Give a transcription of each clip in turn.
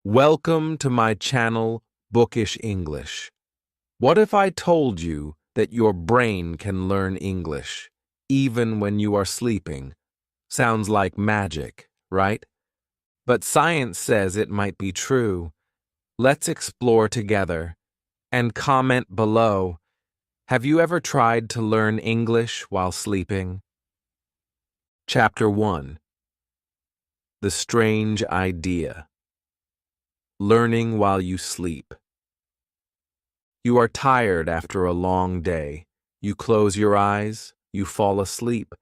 Welcome to my channel, Bookish English. What if I told you that your brain can learn English, even when you are sleeping? Sounds like magic, right? But science says it might be true. Let's explore together. And comment below. Have you ever tried to learn English while sleeping? Chapter 1. The Strange Idea. Learning while you sleep. You are tired after a long day. You close your eyes, you fall asleep,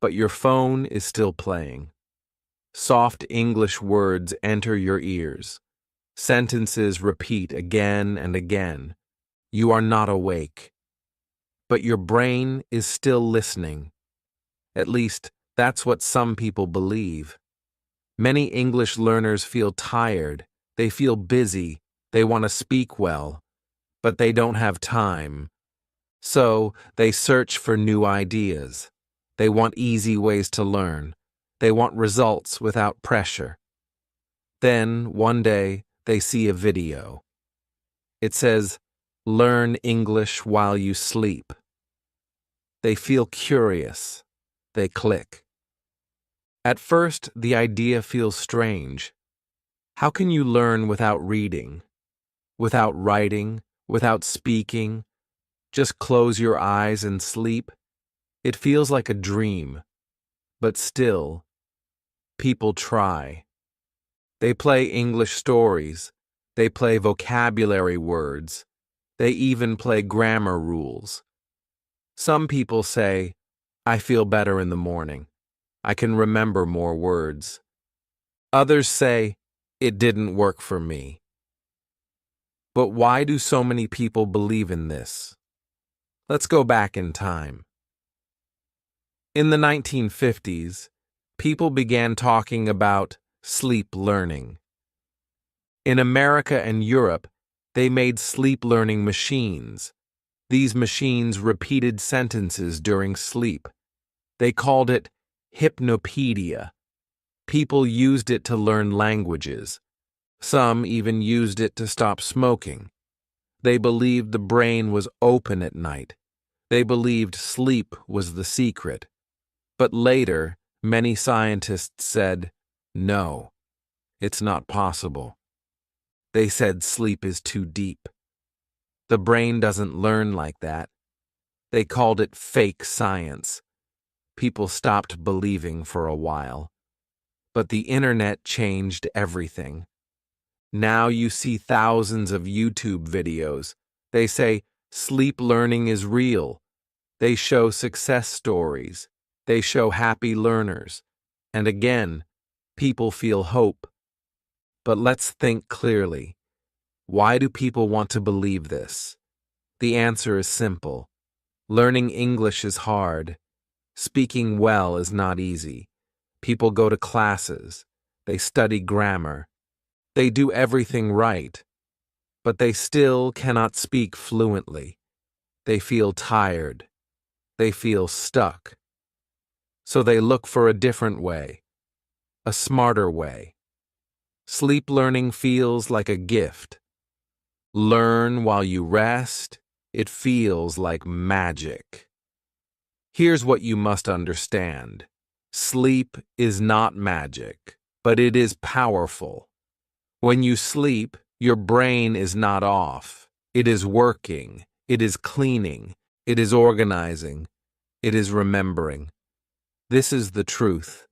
but your phone is still playing. Soft English words enter your ears. Sentences repeat again and again. You are not awake, but your brain is still listening. At least, that's what some people believe. Many English learners feel tired. They feel busy, they want to speak well, but they don't have time. So, they search for new ideas. They want easy ways to learn. They want results without pressure. Then, one day, they see a video. It says, "Learn English while you sleep." They feel curious. They click. At first, the idea feels strange. How can you learn without reading, without writing, without speaking? Just close your eyes and sleep? It feels like a dream. But still, people try. They play English stories. They play vocabulary words. They even play grammar rules. Some people say, "I feel better in the morning. I can remember more words." Others say, "It didn't work for me." But why do so many people believe in this? Let's go back in time. In the 1950s, people began talking about sleep learning. In America and Europe, they made sleep learning machines. These machines repeated sentences during sleep. They called it hypnopedia. People used it to learn languages. Some even used it to stop smoking. They believed the brain was open at night. They believed sleep was the secret. But later, many scientists said, "No, it's not possible." They said sleep is too deep. The brain doesn't learn like that. They called it fake science. People stopped believing for a while. But the internet changed everything. Now you see thousands of YouTube videos. They say sleep learning is real. They show success stories. They show happy learners. And again, people feel hope. But let's think clearly. Why do people want to believe this? The answer is simple. Learning English is hard. Speaking well is not easy. People go to classes. They study grammar. They do everything right. But they still cannot speak fluently. They feel tired. They feel stuck. So they look for a different way, a smarter way. Sleep learning feels like a gift. Learn while you rest. It feels like magic. Here's what you must understand. Sleep is not magic, but it is powerful. When you sleep, your brain is not off. It is working. It is cleaning. It is organizing. It is remembering. This is the truth.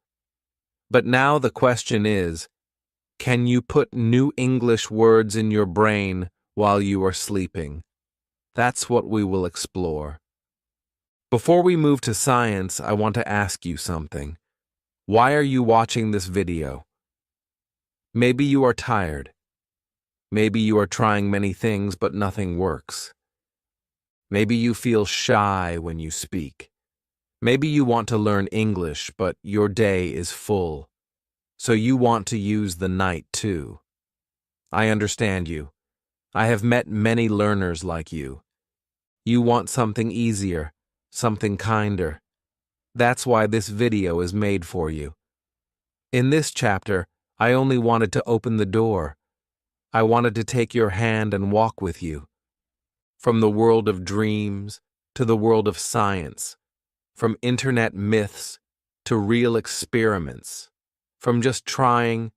But now the question is, can you put new English words in your brain while you are sleeping? That's what we will explore. Before we move to science, I want to ask you something. Why are you watching this video? Maybe you are tired. Maybe you are trying many things, but nothing works. Maybe you feel shy when you speak. Maybe you want to learn English, but your day is full. So you want to use the night too. I understand you. I have met many learners like you. You want something easier, something kinder. That's why this video is made for you. In this chapter, I only wanted to open the door. I wanted to take your hand and walk with you. From the world of dreams to the world of science, from internet myths to real experiments, from just trying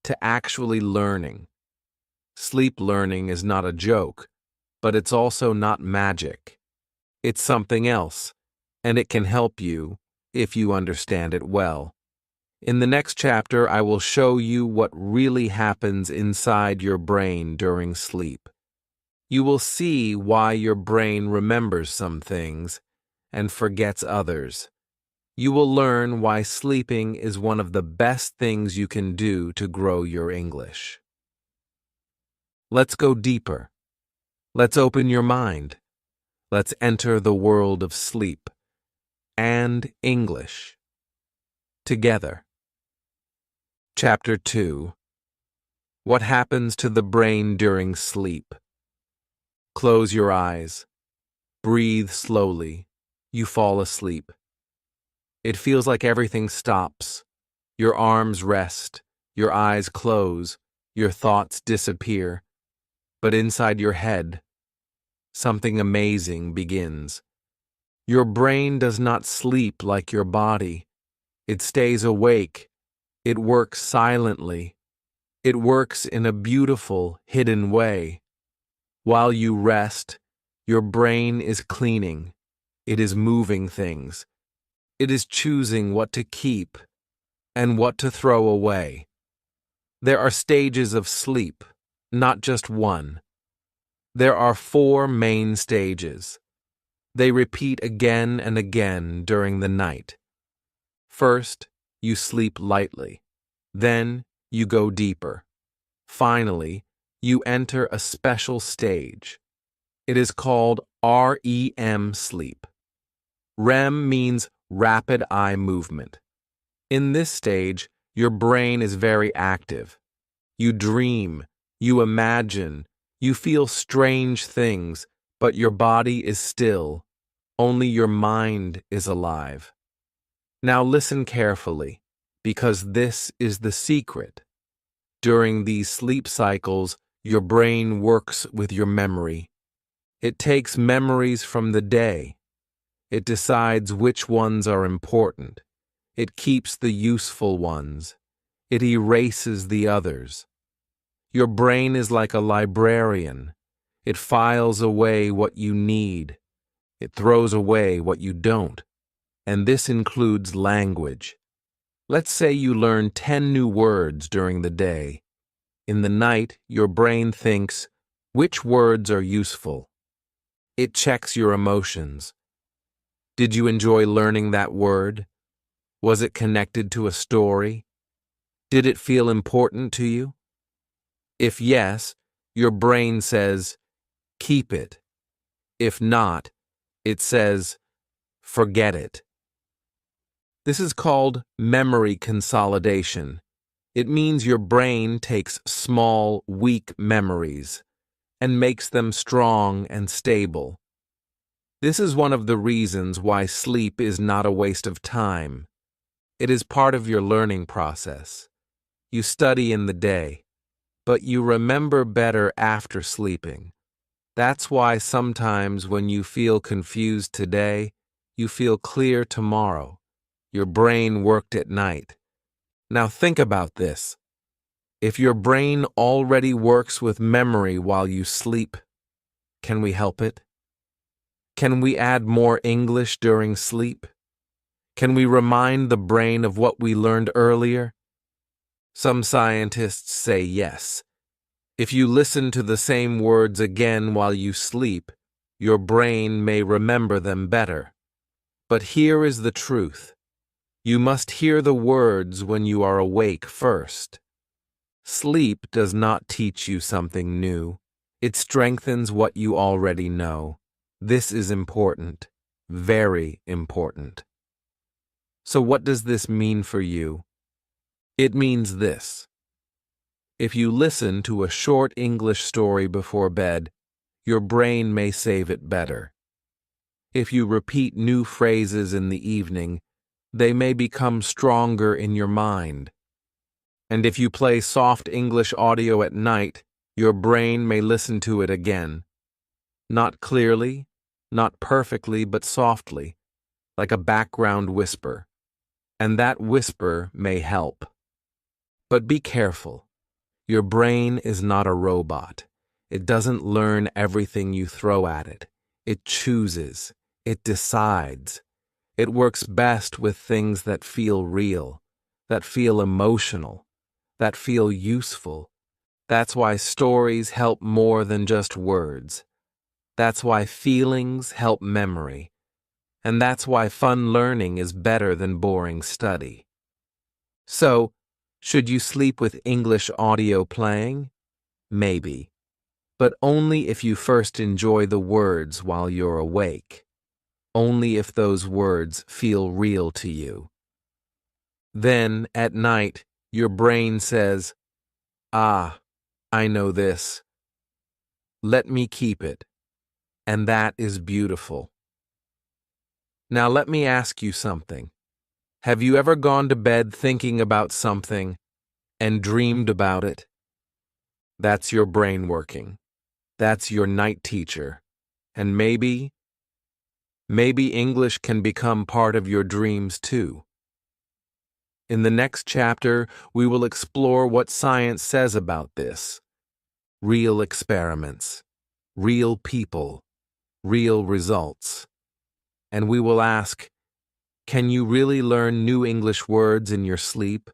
to actually learning. Sleep learning is not a joke, but it's also not magic. It's something else, and it can help you if you understand it well. In the next chapter, I will show you what really happens inside your brain during sleep. You will see why your brain remembers some things and forgets others. You will learn why sleeping is one of the best things you can do to grow your English. Let's go deeper. Let's open your mind. Let's enter the world of sleep and English together. Chapter 2. What happens to the brain during sleep? Close your eyes. Breathe slowly. You fall asleep. It feels like everything stops. Your arms rest. Your eyes close. Your thoughts disappear. But inside your head, something amazing begins. Your brain does not sleep like your body. It stays awake. It works silently. It works in a beautiful, hidden way. While you rest, your brain is cleaning. It is moving things. It is choosing what to keep and what to throw away. There are stages of sleep, not just one. There are 4 main stages. They repeat again and again during the night. First, you sleep lightly. Then, you go deeper. Finally, you enter a special stage. It is called REM sleep. REM means rapid eye movement. In this stage, your brain is very active. You dream, you imagine, you feel strange things, but your body is still. Only your mind is alive. Now listen carefully, because this is the secret. During these sleep cycles, your brain works with your memory. It takes memories from the day. It decides which ones are important. It keeps the useful ones. It erases the others. Your brain is like a librarian. It files away what you need. It throws away what you don't. And this includes language. Let's say you learn 10 new words during the day. In the night, your brain thinks, which words are useful? It checks your emotions. Did you enjoy learning that word? Was it connected to a story? Did it feel important to you? If yes, your brain says, keep it. If not, it says, forget it. This is called memory consolidation. It means your brain takes small, weak memories and makes them strong and stable. This is one of the reasons why sleep is not a waste of time. It is part of your learning process. You study in the day, but you remember better after sleeping. That's why sometimes when you feel confused today, you feel clear tomorrow. Your brain worked at night. Now think about this. If your brain already works with memory while you sleep, can we help it? Can we add more English during sleep? Can we remind the brain of what we learned earlier? Some scientists say yes. If you listen to the same words again while you sleep, your brain may remember them better. But here is the truth. You must hear the words when you are awake first. Sleep does not teach you something new. It strengthens what you already know. This is important, very important. So what does this mean for you? It means this. If you listen to a short English story before bed, your brain may save it better. If you repeat new phrases in the evening, they may become stronger in your mind. And if you play soft English audio at night, Your brain may listen to it again. Not clearly, not perfectly, but softly, like a background whisper. And that whisper may help. But be careful. Your brain is not a robot. It doesn't learn everything you throw at it. It chooses. It decides. It works best with things that feel real, that feel emotional, that feel useful. That's why stories help more than just words. That's why feelings help memory. And that's why fun learning is better than boring study. So, should you sleep with English audio playing? Maybe. But only if you first enjoy the words while you're awake. Only if those words feel real to you. Then, at night, your brain says, "Ah, I know this. Let me keep it." And that is beautiful. Now let me ask you something. Have you ever gone to bed thinking about something and dreamed about it? That's your brain working. That's your night teacher. And maybe English can become part of your dreams too. In the next chapter, we will explore what science says about this. Real experiments, real people, real results. And we will ask, can you really learn new English words in your sleep?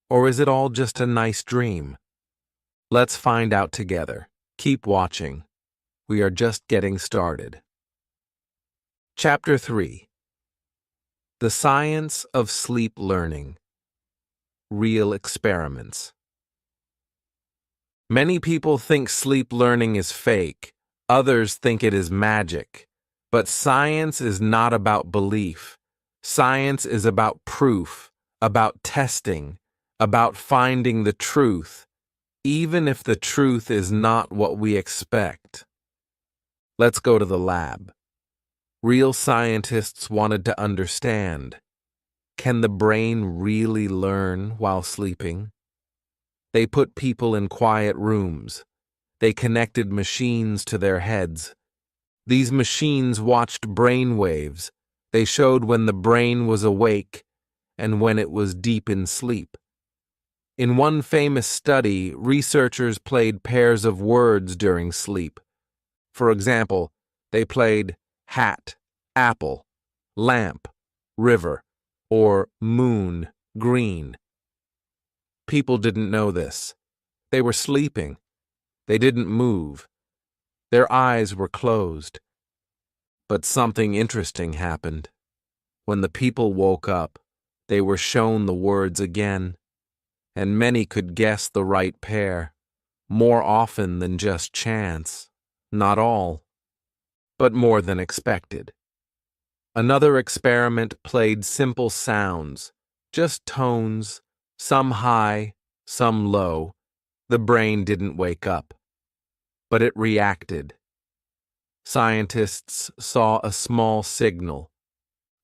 Or is it all just a nice dream? Let's find out together. Keep watching. We are just getting started. Chapter 3. The Science of Sleep Learning. Real Experiments. Many people think sleep learning is fake. Others think it is magic. But science is not about belief. Science is about proof, about testing, about finding the truth, even if the truth is not what we expect. Let's go to the lab. Real scientists wanted to understand, can the brain really learn while sleeping? They put people in quiet rooms. They connected machines to their heads. These machines watched brain waves. They showed when the brain was awake and when it was deep in sleep. In one famous study, researchers played pairs of words during sleep. For example, they played hat, apple, lamp, river, or moon, green. People didn't know this. They were sleeping. They didn't move. Their eyes were closed. But something interesting happened. When the people woke up, they were shown the words again, and many could guess the right pair, more often than just chance. Not all, but more than expected. Another experiment played simple sounds, just tones, some high, some low. The brain didn't wake up, but it reacted. Scientists saw a small signal,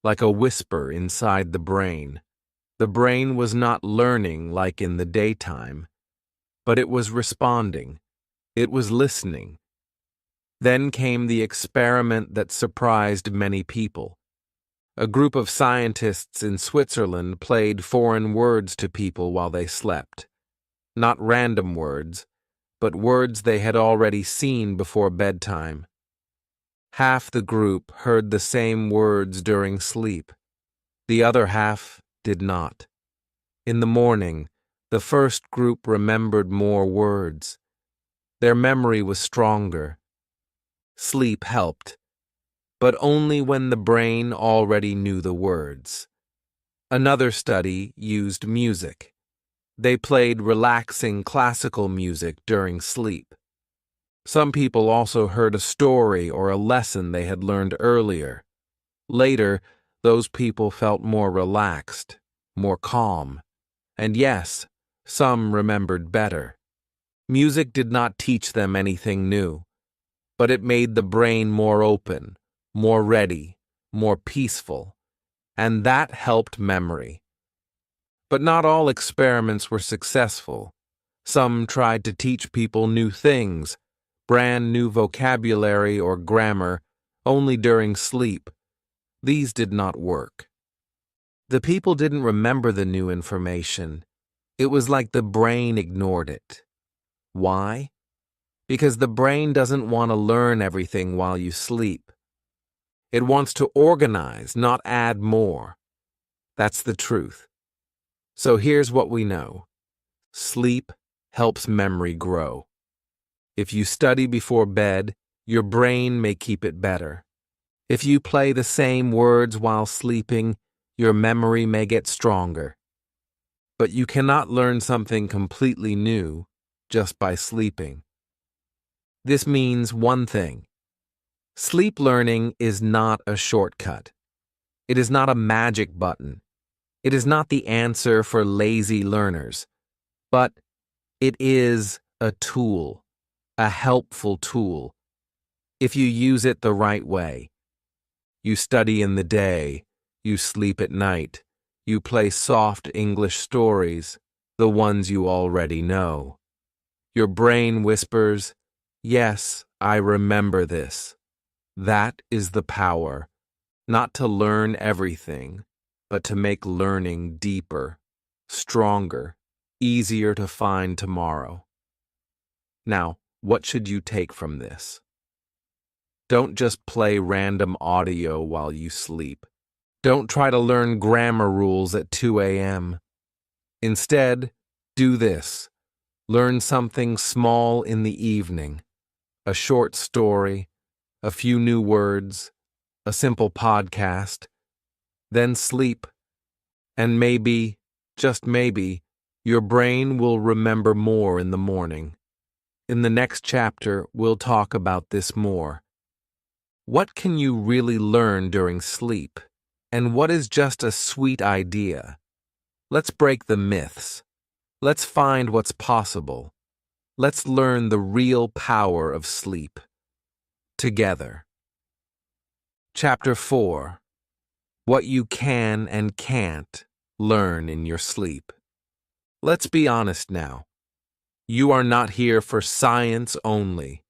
like a whisper inside the brain. The brain was not learning like in the daytime, but it was responding. It was listening. Then came the experiment that surprised many people. A group of scientists in Switzerland played foreign words to people while they slept. Not random words, but words they had already seen before bedtime. Half the group heard the same words during sleep. The other half did not. In the morning, the first group remembered more words. Their memory was stronger. Sleep helped, but only when the brain already knew the words. Another study used music. They played relaxing classical music during sleep. Some people also heard a story or a lesson they had learned earlier. Later, those people felt more relaxed, more calm. And yes, some remembered better. Music did not teach them anything new, but it made the brain more open, more ready, more peaceful, and that helped memory. But not all experiments were successful. Some tried to teach people new things, brand new vocabulary or grammar, only during sleep. These did not work. The people didn't remember the new information. It was like the brain ignored it. Why? Because the brain doesn't want to learn everything while you sleep. It wants to organize, not add more. That's the truth. So here's what we know. Sleep helps memory grow. If you study before bed, your brain may keep it better. If you play the same words while sleeping, your memory may get stronger. But you cannot learn something completely new just by sleeping. This means one thing. Sleep learning is not a shortcut. It is not a magic button. It is not the answer for lazy learners. But it is a tool, a helpful tool, if you use it the right way. You study in the day, you sleep at night, you play soft English stories, the ones you already know. Your brain whispers, "Yes, I remember this." That is the power, not to learn everything, but to make learning deeper, stronger, easier to find tomorrow. Now, what should you take from this? Don't just play random audio while you sleep. Don't try to learn grammar rules at 2 a.m. Instead, do this. Learn something small in the evening. A short story, a few new words, a simple podcast. Then sleep. And maybe, just maybe, your brain will remember more in the morning. In the next chapter, we'll talk about this more. What can you really learn during sleep? And what is just a sweet idea? Let's break the myths. Let's find what's possible. Let's learn the real power of sleep. Together. Chapter 4. What you can and can't learn in your sleep. Let's be honest now. You are not here for science only.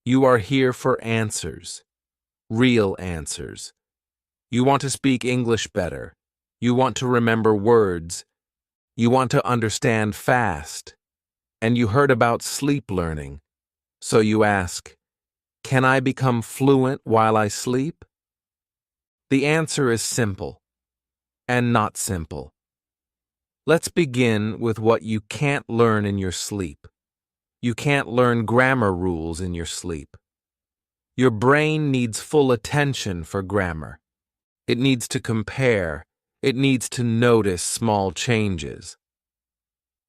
You are here for answers. Real answers. You want to speak English better. You want to remember words. You want to understand fast. And you heard about sleep learning. So you ask, can I become fluent while I sleep? The answer is simple and not simple. Let's begin with what you can't learn in your sleep. You can't learn grammar rules in your sleep. Your brain needs full attention for grammar. It needs to compare. It needs to notice small changes.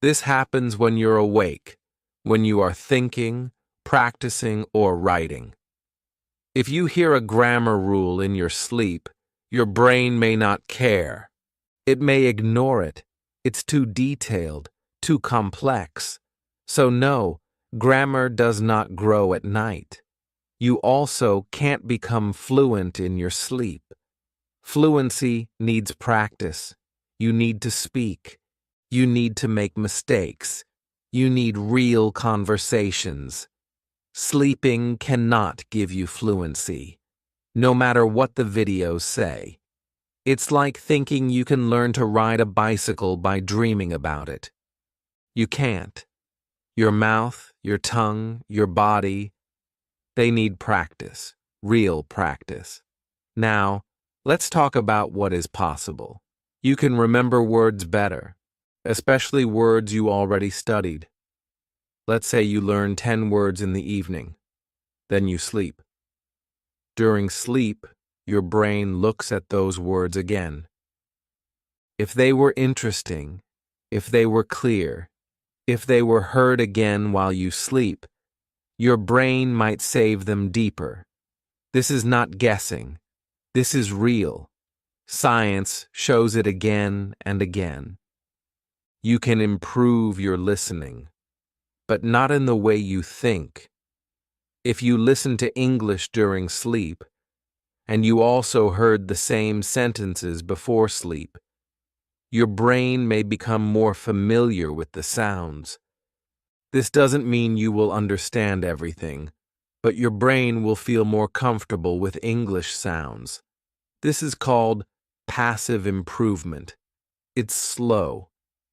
This happens when you're awake, when you are thinking, practicing, or writing. If you hear a grammar rule in your sleep, your brain may not care. It may ignore it. It's too detailed, too complex. So no, grammar does not grow at night. You also can't become fluent in your sleep. Fluency needs practice. You need to speak. You need to make mistakes. You need real conversations. Sleeping cannot give you fluency, no matter what the videos say. It's like thinking you can learn to ride a bicycle by dreaming about it. You can't. Your mouth, your tongue, your body, they need practice, real practice. Now, let's talk about what is possible. You can remember words better, especially words you already studied. Let's say you learn 10 words in the evening, then you sleep. During sleep, your brain looks at those words again. If they were interesting, if they were clear, if they were heard again while you sleep, your brain might save them deeper. This is not guessing. This is real. Science shows it again and again. You can improve your listening, but not in the way you think. If you listen to English during sleep, and you also heard the same sentences before sleep, your brain may become more familiar with the sounds. This doesn't mean you will understand everything, but your brain will feel more comfortable with English sounds. This is called passive improvement. It's slow,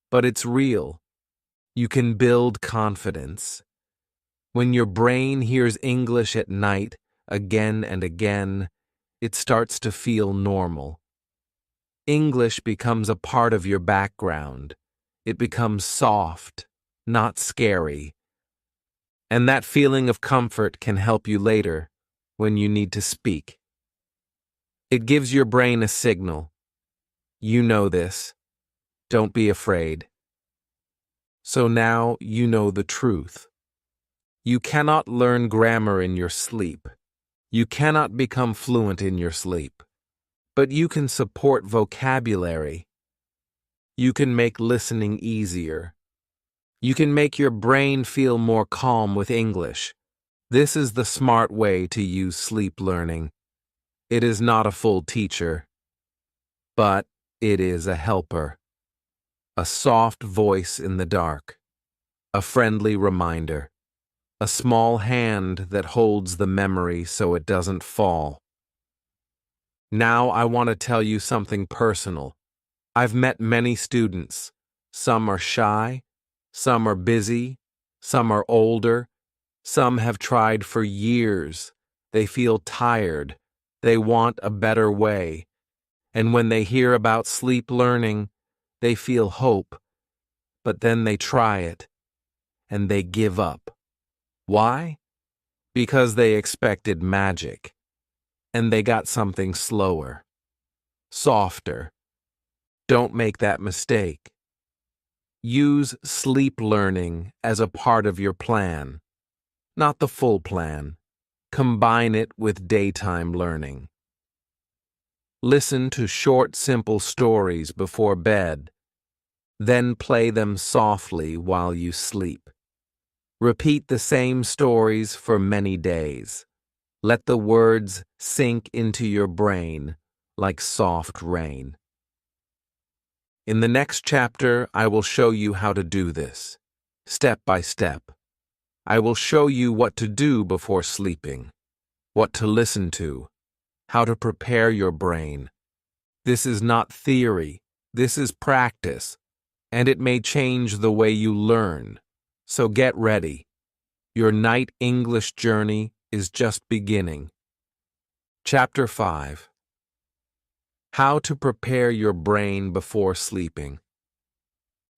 but it's real. You can build confidence. When your brain hears English at night again and again, it starts to feel normal. English becomes a part of your background. It becomes soft, not scary. And that feeling of comfort can help you later when you need to speak. It gives your brain a signal. You know this. Don't be afraid. So now you know the truth. You cannot learn grammar in your sleep. You cannot become fluent in your sleep. But you can support vocabulary. You can make listening easier. You can make your brain feel more calm with English. This is the smart way to use sleep learning. It is not a full teacher, but it is a helper. A soft voice in the dark. A friendly reminder. A small hand that holds the memory so it doesn't fall. Now I want to tell you something personal. I've met many students. Some are shy, some are busy, some are older, some have tried for years. They feel tired. They want a better way. And when they hear about sleep learning, they feel hope. But then they try it, and they give up. Why? Because they expected magic, and they got something slower, softer. Don't make that mistake. Use sleep learning as a part of your plan, not the full plan. Combine it with daytime learning. Listen to short, simple stories before bed. Then play them softly while you sleep. Repeat the same stories for many days. Let the words sink into your brain like soft rain. In the next chapter, I will show you how to do this, step by step. I will show you what to do before sleeping, what to listen to, how to prepare your brain. This is not theory, this is practice, and it may change the way you learn. So get ready. Your night English journey is just beginning. Chapter 5. How to prepare your brain before sleeping.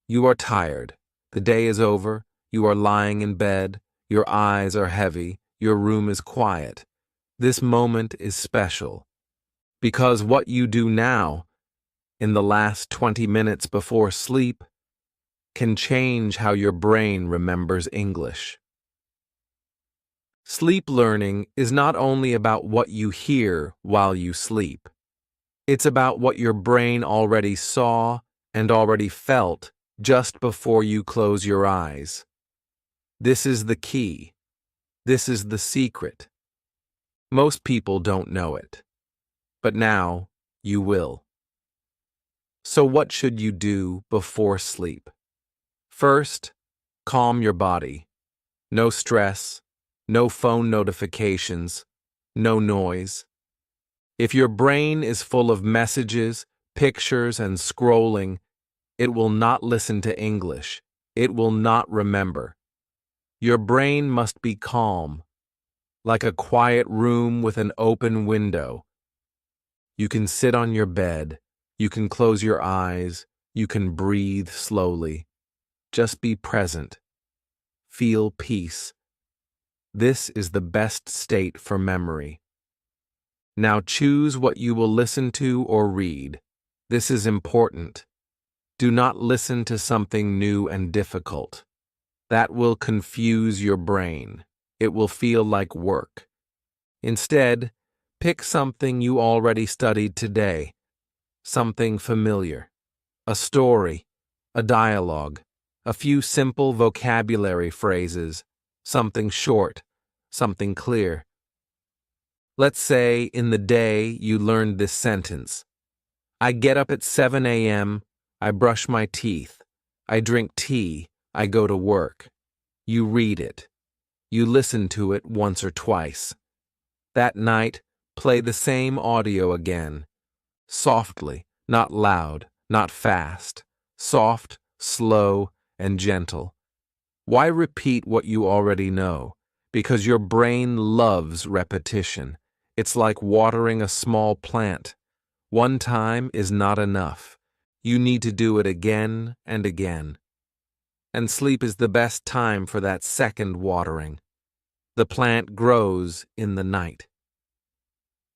You are tired. The day is over. You are lying in bed. Your eyes are heavy. Your room is quiet. This moment is special. Because what you do now, in the last 20 minutes before sleep, can change how your brain remembers English. Sleep learning is not only about what you hear while you sleep. It's about what your brain already saw and already felt just before you close your eyes. This is the key. This is the secret. Most people don't know it, but now you will. So what should you do before sleep? First, calm your body. No stress, no phone notifications, no noise. If your brain is full of messages, pictures, and scrolling, it will not listen to English. It will not remember. Your brain must be calm, like a quiet room with an open window. You can sit on your bed. You can close your eyes. You can breathe slowly. Just be present. Feel peace. This is the best state for memory. Now choose what you will listen to or read. This is important. Do not listen to something new and difficult. That will confuse your brain. It will feel like work. Instead, pick something you already studied today. Something familiar. A story, a dialogue, a few simple vocabulary phrases, something short, something clear. Let's say in the day you learned this sentence. I get up at 7 a.m., I brush my teeth, I drink tea, I go to work. You read it. You listen to it once or twice. That night, play the same audio again. Softly, not loud, not fast. Soft, slow, and gentle. Why repeat what you already know? Because your brain loves repetition. It's like watering a small plant. One time is not enough. You need to do it again and again. And sleep is the best time for that second watering. The plant grows in the night.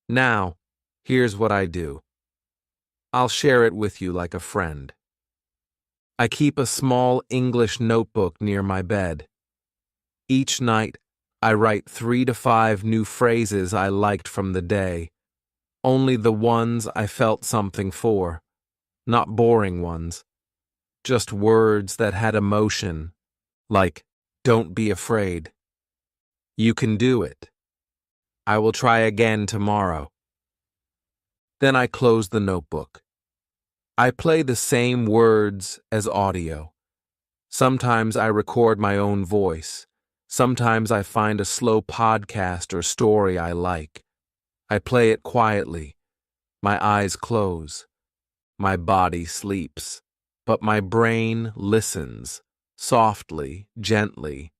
Now, here's what I do. I'll share it with you like a friend. I keep a small English notebook near my bed. Each night, I write 3 to 5 new phrases I liked from the day. Only the ones I felt something for. Not boring ones. Just words that had emotion, like, don't be afraid. You can do it. I will try again tomorrow. Then I close the notebook. I play the same words as audio. Sometimes I record my own voice. Sometimes I find a slow podcast or story I like. I play it quietly. My eyes close. My body sleeps. But my brain listens, softly, gently.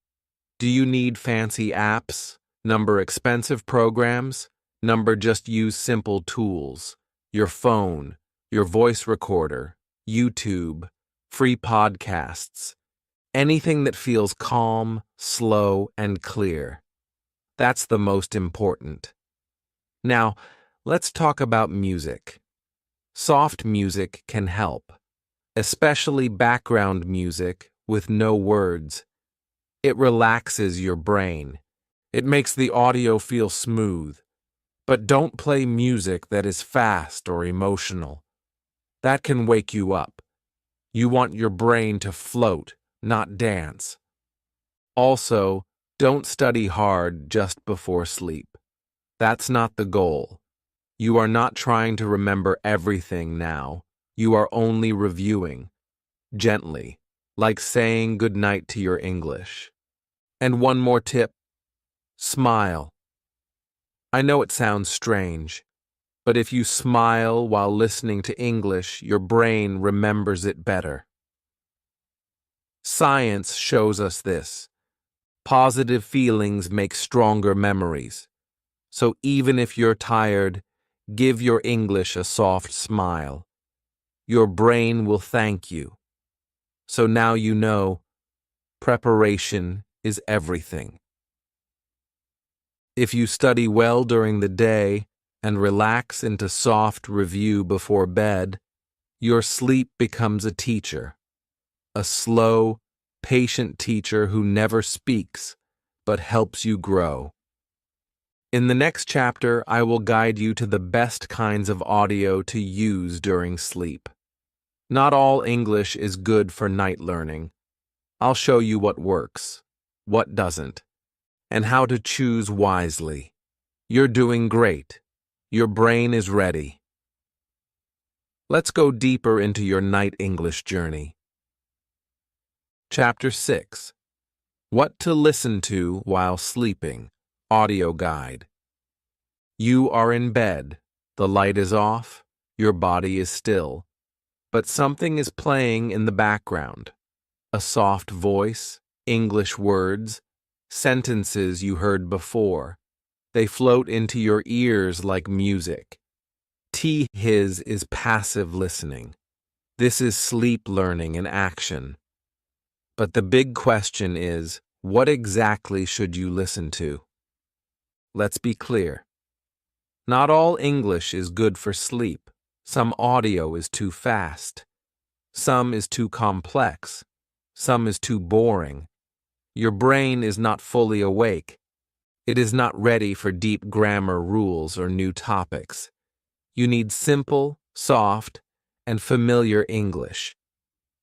Do you need fancy apps? Number expensive programs? Number just use simple tools. Your phone, your voice recorder, YouTube, free podcasts. Anything that feels calm, slow, and clear. That's the most important. Now, let's talk about music. Soft music can help, especially background music with no words. It relaxes your brain. It makes the audio feel smooth. But don't play music that is fast or emotional. That can wake you up. You want your brain to float, not dance. Also, don't study hard just before sleep. That's not the goal. You are not trying to remember everything now. You are only reviewing. Gently, like saying goodnight to your English. And one more tip. Smile. I know it sounds strange, but if you smile while listening to English, your brain remembers it better. Science shows us this. Positive feelings make stronger memories. So even if you're tired, give your English a soft smile. Your brain will thank you. So now you know, preparation is everything. If you study well during the day and relax into soft review before bed, your sleep becomes a teacher. A slow, patient teacher who never speaks, but helps you grow. In the next chapter, I will guide you to the best kinds of audio to use during sleep. Not all English is good for night learning. I'll show you what works, what doesn't, and how to choose wisely. You're doing great. Your brain is ready. Let's go deeper into your night English journey. Chapter 6. What to listen to while sleeping. Audio guide. You are in bed. The light is off. Your body is still. But something is playing in the background. A soft voice, English words, sentences you heard before. They float into your ears like music. His is passive listening. This is sleep learning in action. But the big question is, what exactly should you listen to? Let's be clear. Not all English is good for sleep. Some audio is too fast. Some is too complex. Some is too boring. Your brain is not fully awake. It is not ready for deep grammar rules or new topics. You need simple, soft, and familiar English.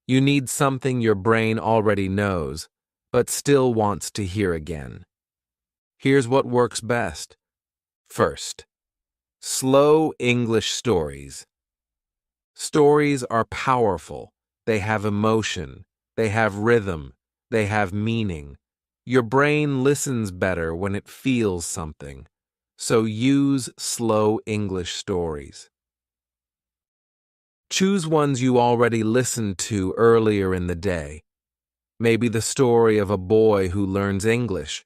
You need something your brain already knows, but still wants to hear again. Here's what works best. First, slow English stories. Stories are powerful. They have emotion. They have rhythm. They have meaning. Your brain listens better when it feels something, so use slow English stories. Choose ones you already listened to earlier in the day. Maybe the story of a boy who learns English,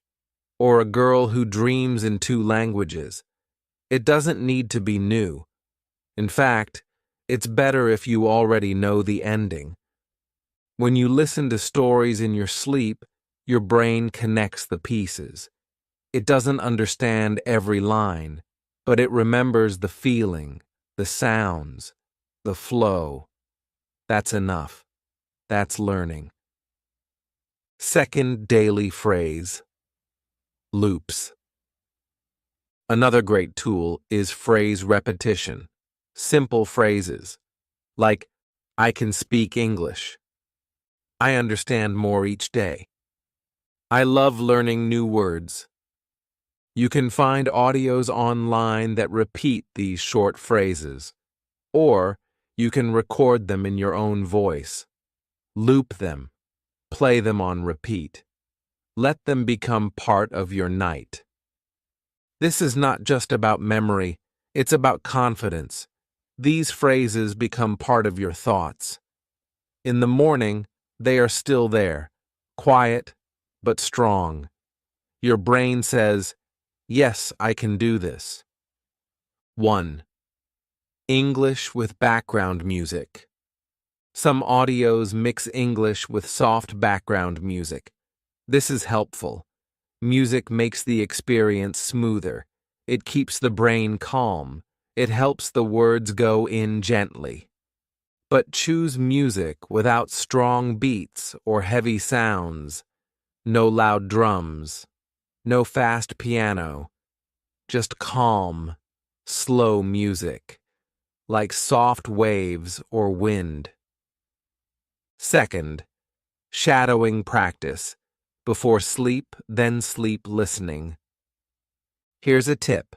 or a girl who dreams in 2 languages. It doesn't need to be new. In fact, it's better if you already know the ending. When you listen to stories in your sleep, your brain connects the pieces. It doesn't understand every line, but it remembers the feeling, the sounds, the flow. That's enough. That's learning. Second daily phrase: loops. Another great tool is phrase repetition. Simple phrases, like, I can speak English. I understand more each day. I love learning new words. You can find audios online that repeat these short phrases, or you can record them in your own voice. Loop them. Play them on repeat. Let them become part of your night. This is not just about memory, it's about confidence. These phrases become part of your thoughts. In the morning, they are still there, quiet but strong. Your brain says, yes, I can do this. 1. English with background music. Some audios mix English with soft background music. This is helpful. Music makes the experience smoother. It keeps the brain calm. It helps the words go in gently. But choose music without strong beats or heavy sounds. No loud drums. No fast piano. Just calm, slow music, like soft waves or wind. Second, shadowing practice. Before sleep, then sleep listening. Here's a tip.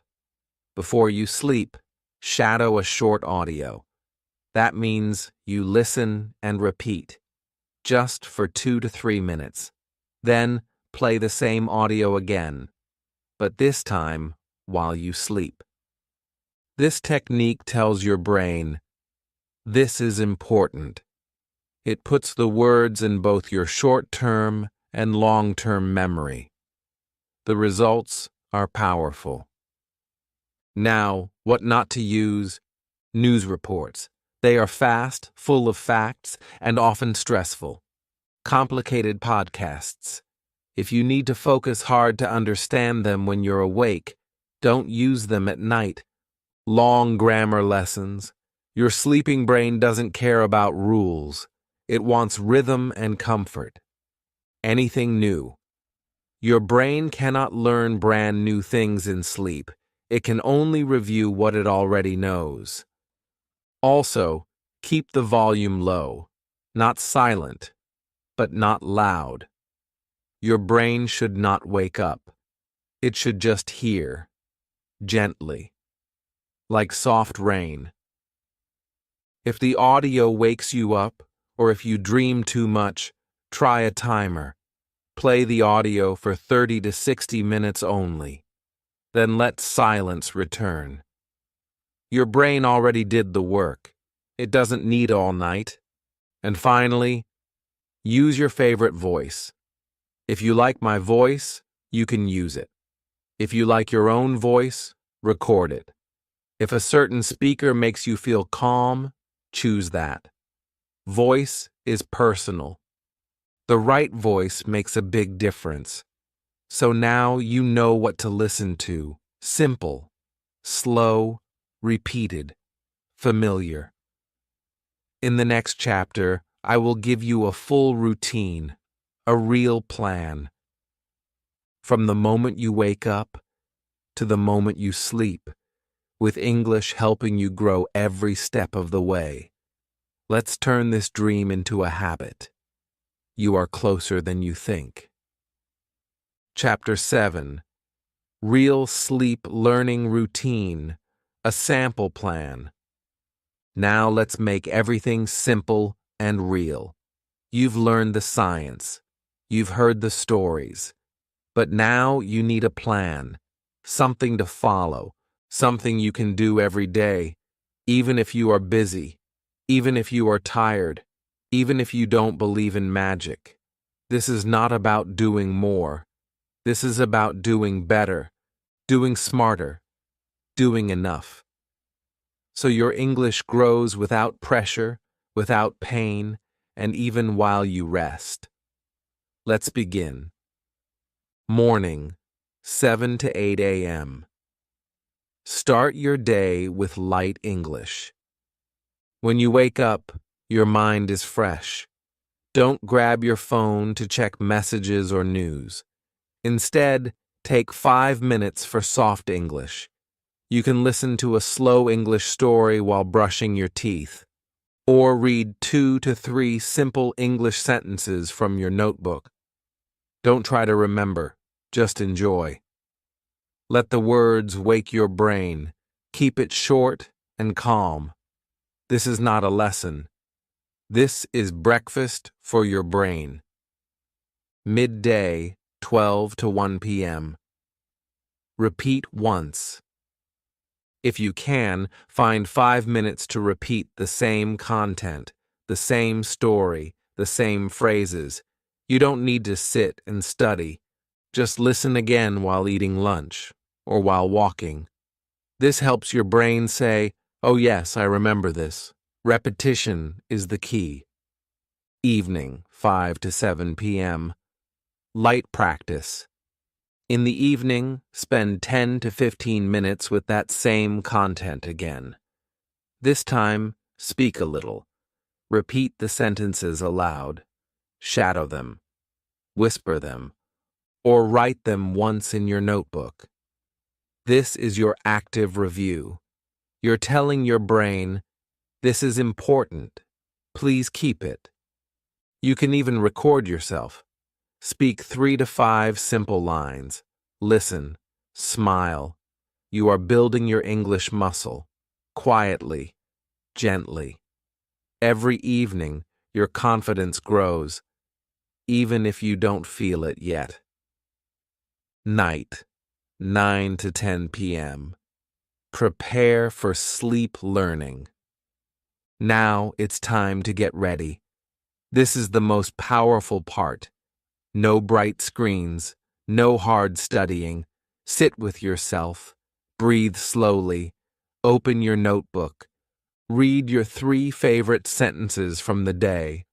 Before you sleep, shadow a short audio. That means you listen and repeat, just for 2 to 3 minutes. Then play the same audio again, but this time while you sleep. This technique tells your brain, this is important. It puts the words in both your short-term and long-term memory. The results are powerful. Now, what not to use? News reports. They are fast, full of facts, and often stressful. Complicated podcasts. If you need to focus hard to understand them when you're awake, don't use them at night. Long grammar lessons. Your sleeping brain doesn't care about rules. It wants rhythm and comfort. Anything new. Your brain cannot learn brand new things in sleep. It can only review what it already knows. Also, keep the volume low. Not silent, but not loud. Your brain should not wake up. It should just hear, gently, like soft rain. If the audio wakes you up, or if you dream too much, try a timer. Play the audio for 30 to 60 minutes only. Then let silence return. Your brain already did the work. It doesn't need all night. And finally, use your favorite voice. If you like my voice, you can use it. If you like your own voice, record it. If a certain speaker makes you feel calm, choose that. Voice is personal. The right voice makes a big difference. So now you know what to listen to. Simple, slow, repeated, familiar. In the next chapter, I will give you a full routine, a real plan. From the moment you wake up to the moment you sleep, with English helping you grow every step of the way. Let's turn this dream into a habit. You are closer than you think. Chapter 7. Real Sleep Learning Routine, a Sample Plan. Now let's make everything simple and real. You've learned the science. You've heard the stories. But now you need a plan, something to follow, something you can do every day, even if you are busy, even if you are tired, even if you don't believe in magic. This is not about doing more. This is about doing better, doing smarter, doing enough. So your English grows without pressure, without pain, and even while you rest. Let's begin. Morning, 7 to 8 a.m. Start your day with light English. When you wake up, your mind is fresh. Don't grab your phone to check messages or news. Instead, take 5 minutes for soft English. You can listen to a slow English story while brushing your teeth, or read 2 to 3 simple English sentences from your notebook. Don't try to remember, just enjoy. Let the words wake your brain. Keep it short and calm. This is not a lesson. This is breakfast for your brain. Midday, 12 to 1 p.m. Repeat once. If you can, find 5 minutes to repeat the same content, the same story, the same phrases. You don't need to sit and study. Just listen again while eating lunch or while walking. This helps your brain say, "Oh yes, I remember this." Repetition is the key. Evening, 5 to 7 p.m. Light practice. In the evening, spend 10 to 15 minutes with that same content again. This time, speak a little. Repeat the sentences aloud. Shadow them. Whisper them. Or write them once in your notebook. This is your active review. You're telling your brain, "This is important. Please keep it." You can even record yourself. Speak 3 to 5 simple lines. Listen. Smile. You are building your English muscle. Quietly. Gently. Every evening, your confidence grows, even if you don't feel it yet. Night, 9 to 10 p.m. Prepare for sleep learning. Now it's time to get ready. This is the most powerful part. No bright screens, no hard studying. Sit with yourself. Breathe slowly. Open your notebook. Read your 3 favorite sentences from the day.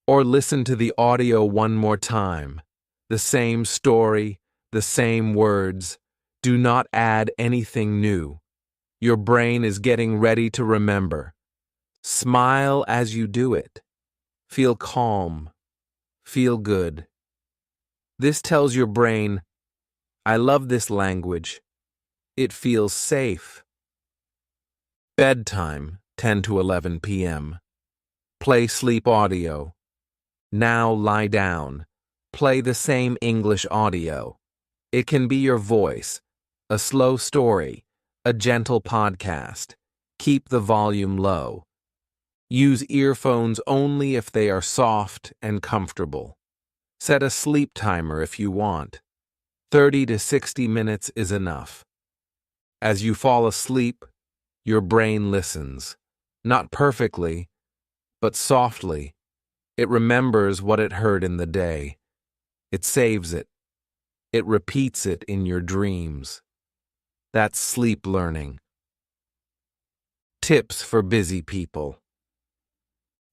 Or listen to the audio one more time. The same story, the same words. Do not add anything new. Your brain is getting ready to remember. Smile as you do it. Feel calm. Feel good. This tells your brain, "I love this language. It feels safe." Bedtime, 10 to 11 p.m. Play sleep audio. Now lie down. Play the same English audio. It can be your voice, a slow story, a gentle podcast. Keep the volume low. Use earphones only if they are soft and comfortable. Set a sleep timer if you want. 30 to 60 minutes is enough. As you fall asleep, your brain listens. Not perfectly, but softly. It remembers what it heard in the day. It saves it. It repeats it in your dreams. That's sleep learning. Tips for busy people.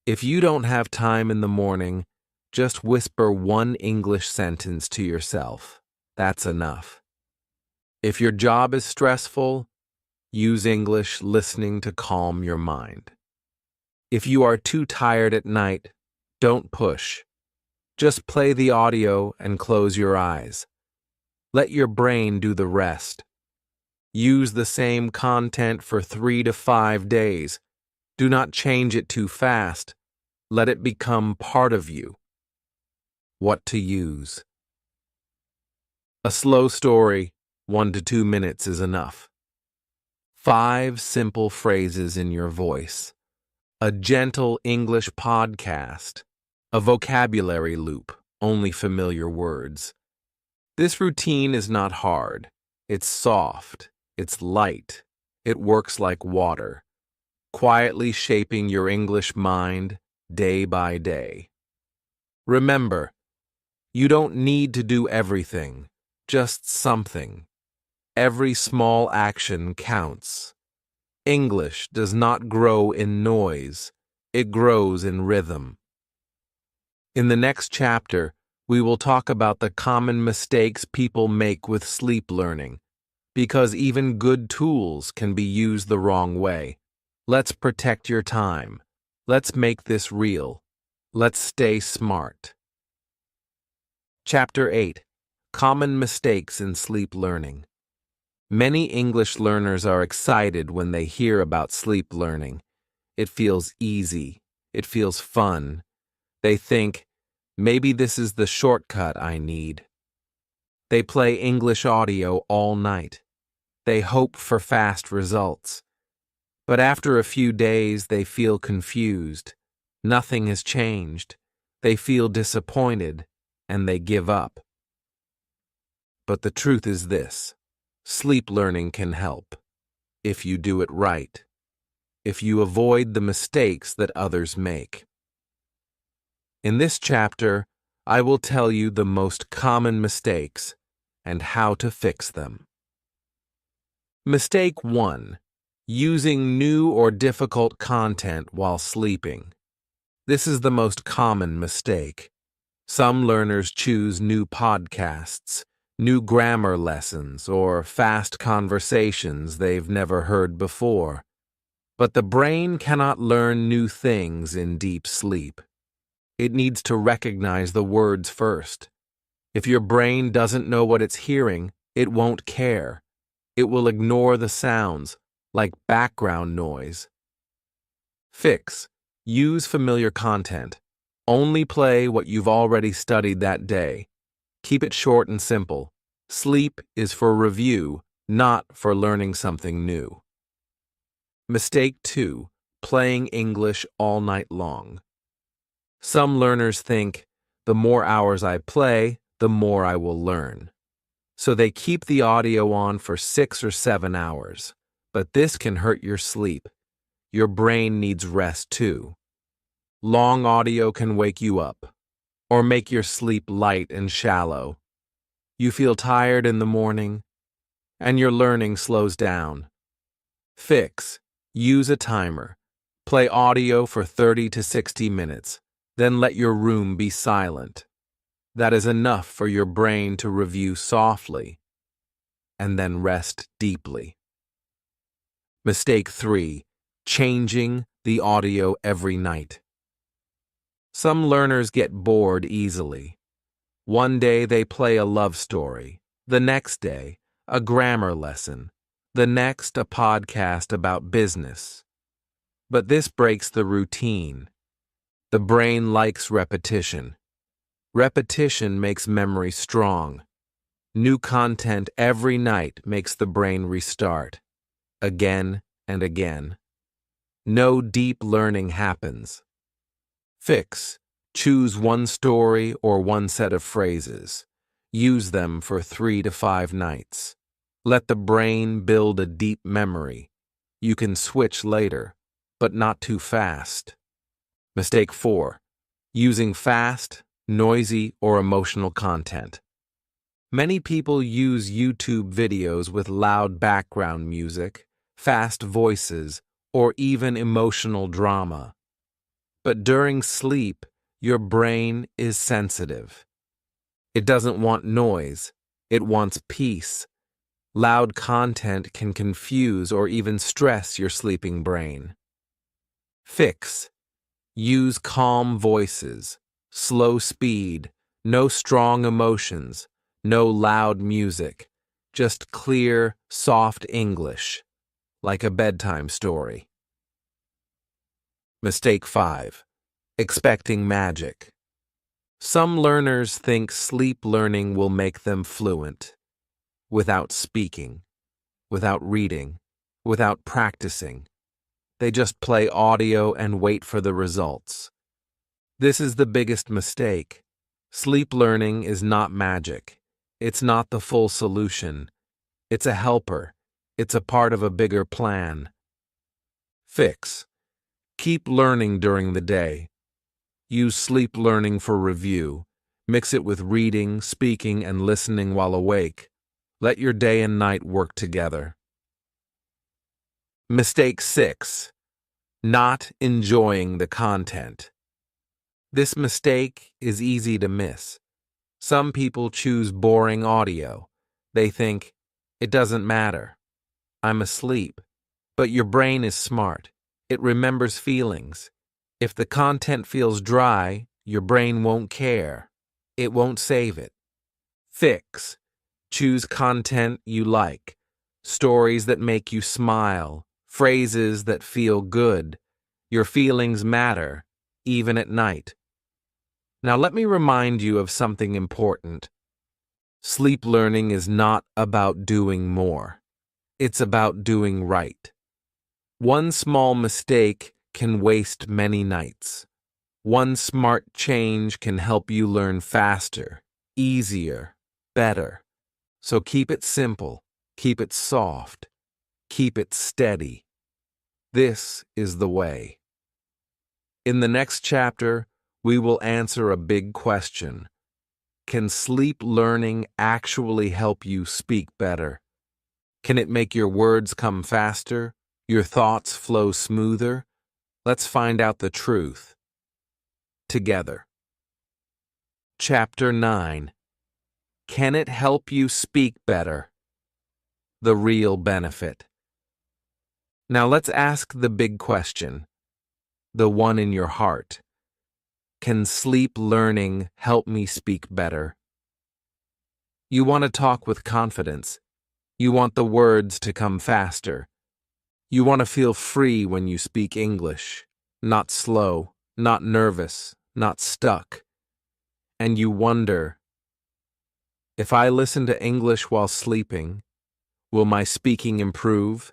If you don't have time in the morning, just whisper one English sentence to yourself. That's enough. If your job is stressful, use English listening to calm your mind. If you are too tired at night, don't push. Just play the audio and close your eyes. Let your brain do the rest. Use the same content for 3 to 5 days. Do not change it too fast. Let it become part of you. What to use. A slow story, 1 to 2 minutes is enough. 5 simple phrases in your voice. A gentle English podcast. A vocabulary loop, only familiar words. This routine is not hard. It's soft. It's light. It works like water, quietly shaping your English mind day by day. Remember, you don't need to do everything, just something. Every small action counts. English does not grow in noise, it grows in rhythm. In the next chapter, we will talk about the common mistakes people make with sleep learning, because even good tools can be used the wrong way. Let's protect your time. Let's make this real. Let's stay smart. Chapter 8. Common Mistakes in Sleep Learning. Many English learners are excited when they hear about sleep learning. It feels easy. It feels fun. They think, maybe this is the shortcut I need. They play English audio all night. They hope for fast results. But after a few days, they feel confused. Nothing has changed. They feel disappointed, and they give up. But the truth is this: sleep learning can help, if you do it right, if you avoid the mistakes that others make. In this chapter, I will tell you the most common mistakes and how to fix them. Mistake 1. Using new or difficult content while sleeping. This is the most common mistake. Some learners choose new podcasts, new grammar lessons, or fast conversations they've never heard before. But the brain cannot learn new things in deep sleep. It needs to recognize the words first. If your brain doesn't know what it's hearing, it won't care. It will ignore the sounds, like background noise. Fix. Use familiar content. Only play what you've already studied that day. Keep it short and simple. Sleep is for review, not for learning something new. Mistake 2. Playing English all night long. Some learners think, the more hours I play, the more I will learn. So they keep the audio on for 6 or 7 hours. But this can hurt your sleep. Your brain needs rest too. Long audio can wake you up, or make your sleep light and shallow. You feel tired in the morning, and your learning slows down. Fix. Use a timer. Play audio for 30 to 60 minutes, then let your room be silent. That is enough for your brain to review softly, and then rest deeply. Mistake 3. Changing the audio every night. Some learners get bored easily. One day they play a love story, the next day a grammar lesson, the next a podcast about business. But this breaks the routine. The brain likes repetition. Repetition makes memory strong. New content every night makes the brain restart, again and again. No deep learning happens. Fix. Choose one story or one set of phrases. Use them for 3 to 5 nights. Let the brain build a deep memory. You can switch later, but not too fast. Mistake 4. Using fast, noisy, or emotional content. Many people use YouTube videos with loud background music, fast voices, or even emotional drama. But during sleep, your brain is sensitive. It doesn't want noise. It wants peace. Loud content can confuse or even stress your sleeping brain. Fix. Use calm voices, slow speed, no strong emotions, no loud music, just clear, soft English, like a bedtime story. Mistake 5. Expecting magic. Some learners think sleep learning will make them fluent, without speaking, without reading, without practicing. They just play audio and wait for the results. This is the biggest mistake. Sleep learning is not magic. It's not the full solution. It's a helper. It's a part of a bigger plan. Fix. Keep learning during the day. Use sleep learning for review. Mix it with reading, speaking, and listening while awake. Let your day and night work together. Mistake 6. Not enjoying the content. This mistake is easy to miss. Some people choose boring audio. They think, it doesn't matter. I'm asleep. But your brain is smart. It remembers feelings. If the content feels dry, your brain won't care. It won't save it. Fix. Choose content you like. Stories that make you smile. Phrases that feel good. Your feelings matter, even at night. Now let me remind you of something important. Sleep learning is not about doing more. It's about doing right. One small mistake can waste many nights. One smart change can help you learn faster, easier, better. So keep it simple, keep it soft, keep it steady. This is the way. In the next chapter, we will answer a big question. Can sleep learning actually help you speak better? Can it make your words come faster, your thoughts flow smoother? Let's find out the truth. Together. Chapter 9. Can it help you speak better? The real benefit. Now let's ask the big question, the one in your heart. Can sleep learning help me speak better? You want to talk with confidence. You want the words to come faster. You want to feel free when you speak English, not slow, not nervous, not stuck. And you wonder, if I listen to English while sleeping, will my speaking improve?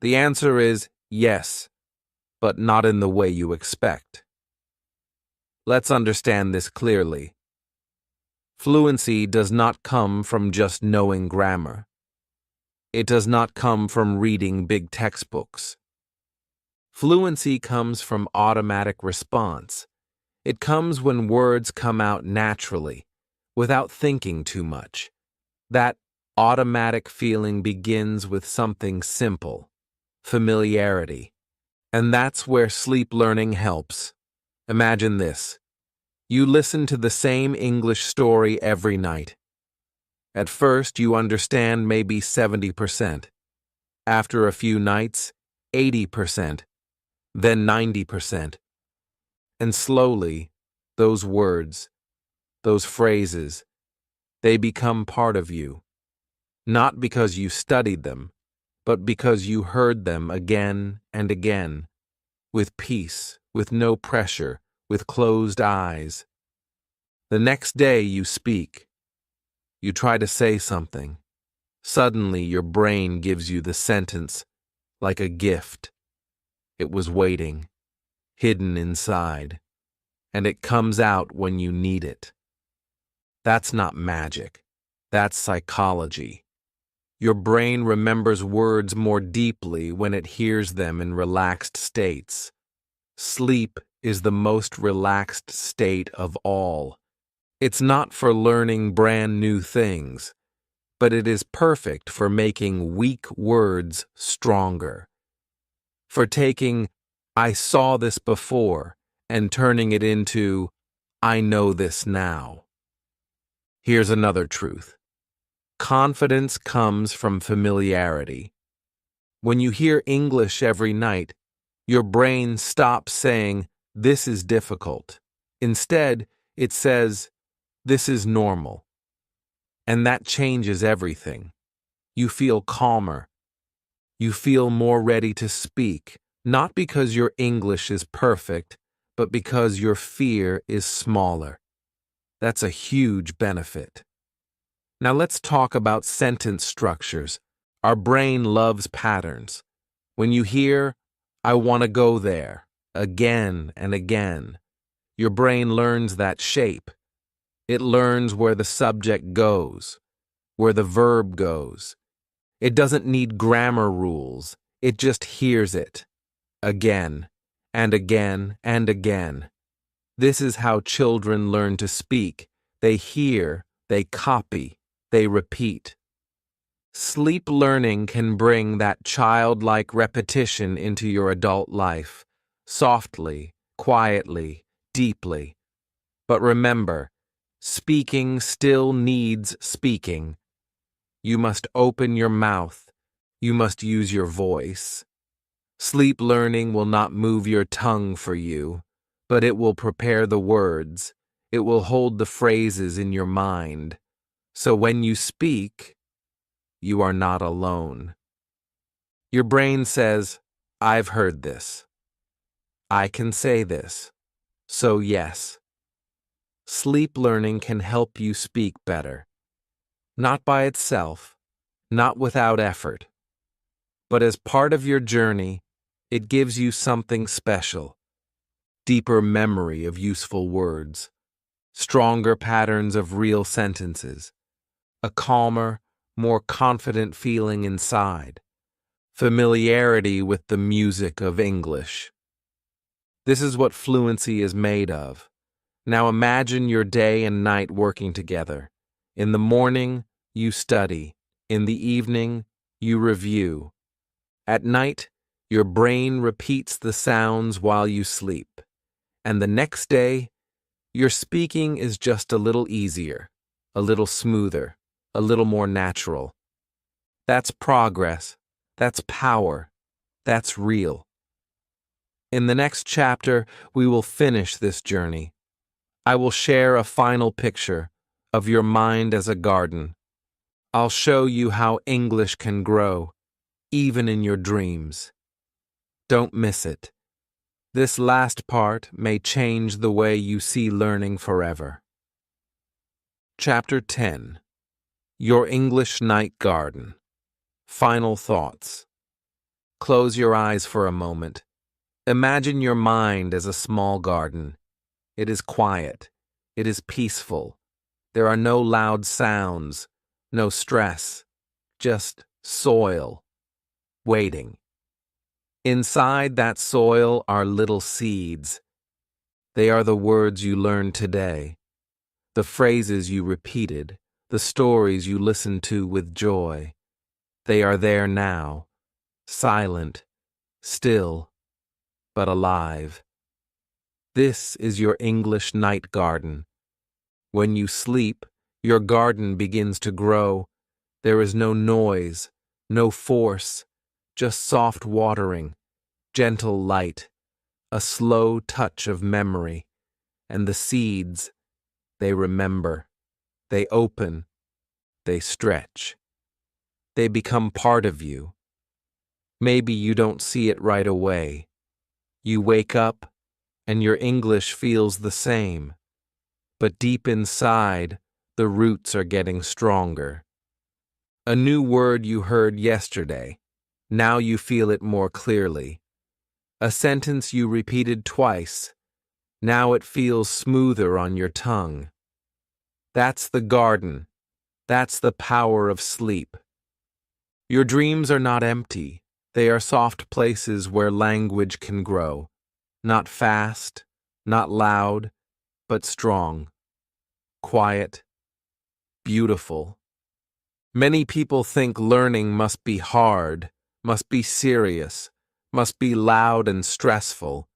The answer is yes, but not in the way you expect. Let's understand this clearly. Fluency does not come from just knowing grammar. It does not come from reading big textbooks. Fluency comes from automatic response. It comes when words come out naturally, without thinking too much. That automatic feeling begins with something simple, familiarity. And that's where sleep learning helps. Imagine this. You listen to the same English story every night. At first, you understand maybe 70%. After a few nights, 80%. Then 90%. And slowly, those words, those phrases, they become part of you. Not because you studied them, but because you heard them again and again, with peace, with no pressure, with closed eyes. The next day you speak. You try to say something. Suddenly your brain gives you the sentence, like a gift. It was waiting, hidden inside, and it comes out when you need it. That's not magic. That's psychology. Your brain remembers words more deeply when it hears them in relaxed states. Sleep is the most relaxed state of all. It's not for learning brand new things, but it is perfect for making weak words stronger. For taking, I saw this before, and turning it into, I know this now. Here's another truth. Confidence comes from familiarity. When you hear English every night, your brain stops saying, this is difficult. Instead, it says, this is normal. And that changes everything. You feel calmer. You feel more ready to speak, not because your English is perfect, but because your fear is smaller. That's a huge benefit. Now let's talk about sentence structures. Our brain loves patterns. When you hear, I want to go there, again and again, your brain learns that shape. It learns where the subject goes, where the verb goes. It doesn't need grammar rules. It just hears it. Again, and again, and again. This is how children learn to speak. They hear, they copy, they repeat. Sleep learning can bring that childlike repetition into your adult life, softly, quietly, deeply. But remember, speaking still needs speaking. You must open your mouth. You must use your voice. Sleep learning will not move your tongue for you, but it will prepare the words. It will hold the phrases in your mind. So when you speak, you are not alone. Your brain says, I've heard this. I can say this. So yes, sleep learning can help you speak better. Not by itself, not without effort, but as part of your journey, it gives you something special. Deeper memory of useful words, stronger patterns of real sentences, a calmer, more confident feeling inside, familiarity with the music of English. This is what fluency is made of. Now imagine your day and night working together. In the morning, you study. In the evening, you review. At night, your brain repeats the sounds while you sleep. And the next day, your speaking is just a little easier, a little smoother, a little more natural. That's progress. That's power. That's real. In the next chapter, we will finish this journey. I will share a final picture of your mind as a garden. I'll show you how English can grow, even in your dreams. Don't miss it. This last part may change the way you see learning forever. Chapter 10. Your English Night Garden. Final thoughts. Close your eyes for a moment. Imagine your mind as a small garden. It is quiet. It is peaceful. There are no loud sounds, no stress, just soil, waiting. Inside that soil are little seeds. They are the words you learned today, the phrases you repeated, the stories you listened to with joy. They are there now, silent, still, but alive. This is your English night garden. When you sleep, your garden begins to grow. There is no noise, no force, just soft watering, gentle light, a slow touch of memory, and the seeds, they remember, they open, they stretch. They become part of you. Maybe you don't see it right away. You wake up, and your English feels the same. But deep inside, the roots are getting stronger. A new word you heard yesterday. Now you feel it more clearly. A sentence you repeated twice. Now it feels smoother on your tongue. That's the garden. That's the power of sleep. Your dreams are not empty. They are soft places where language can grow. Not fast, not loud, but strong, quiet, beautiful. Many people think learning must be hard, must be serious, must be loud and stressful.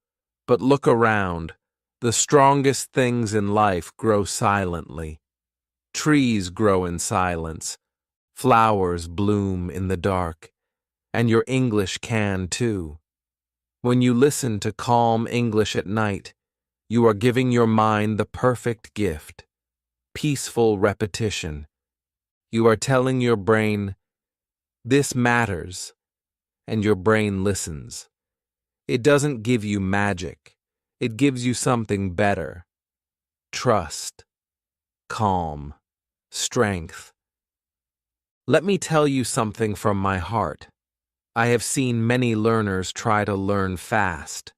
But look around. The strongest things in life grow silently. Trees grow in silence. Flowers bloom in the dark. And your English can too. When you listen to calm English at night, you are giving your mind the perfect gift, peaceful repetition. You are telling your brain, this matters, and your brain listens. It doesn't give you magic. It gives you something better. Trust, calm, strength. Let me tell you something from my heart. I have seen many learners try to learn fast.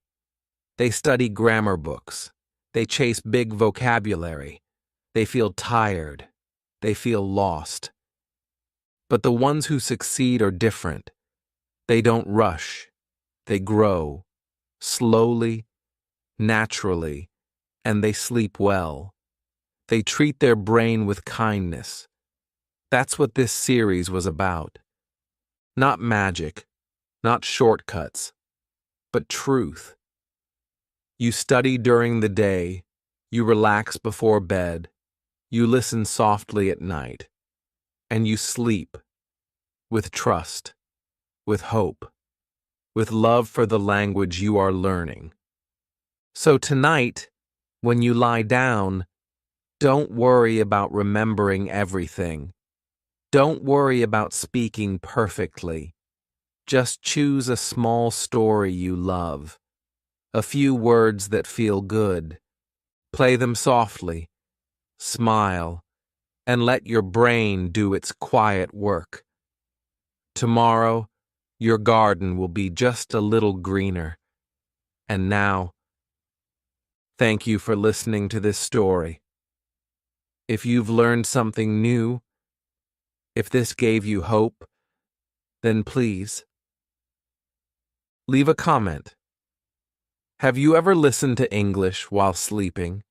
They study grammar books. They chase big vocabulary. They feel tired. They feel lost. But the ones who succeed are different. They don't rush. They grow, slowly, naturally, and they sleep well. They treat their brain with kindness. That's what this series was about. Not magic, not shortcuts, but truth. You study during the day, you relax before bed, you listen softly at night, and you sleep with trust, with hope, with love for the language you are learning. So tonight, when you lie down, don't worry about remembering everything. Don't worry about speaking perfectly. Just choose a small story you love, a few words that feel good. Play them softly, smile, and let your brain do its quiet work. Tomorrow, your garden will be just a little greener. And now, thank you for listening to this story. If you've learned something new, if this gave you hope, then please leave a comment. Have you ever listened to English while sleeping?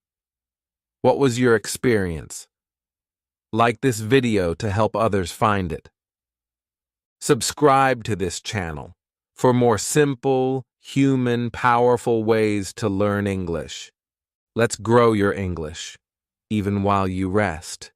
What was your experience? Like this video to help others find it. Subscribe to this channel for more simple, human, powerful ways to learn English. Let's grow your English, even while you rest.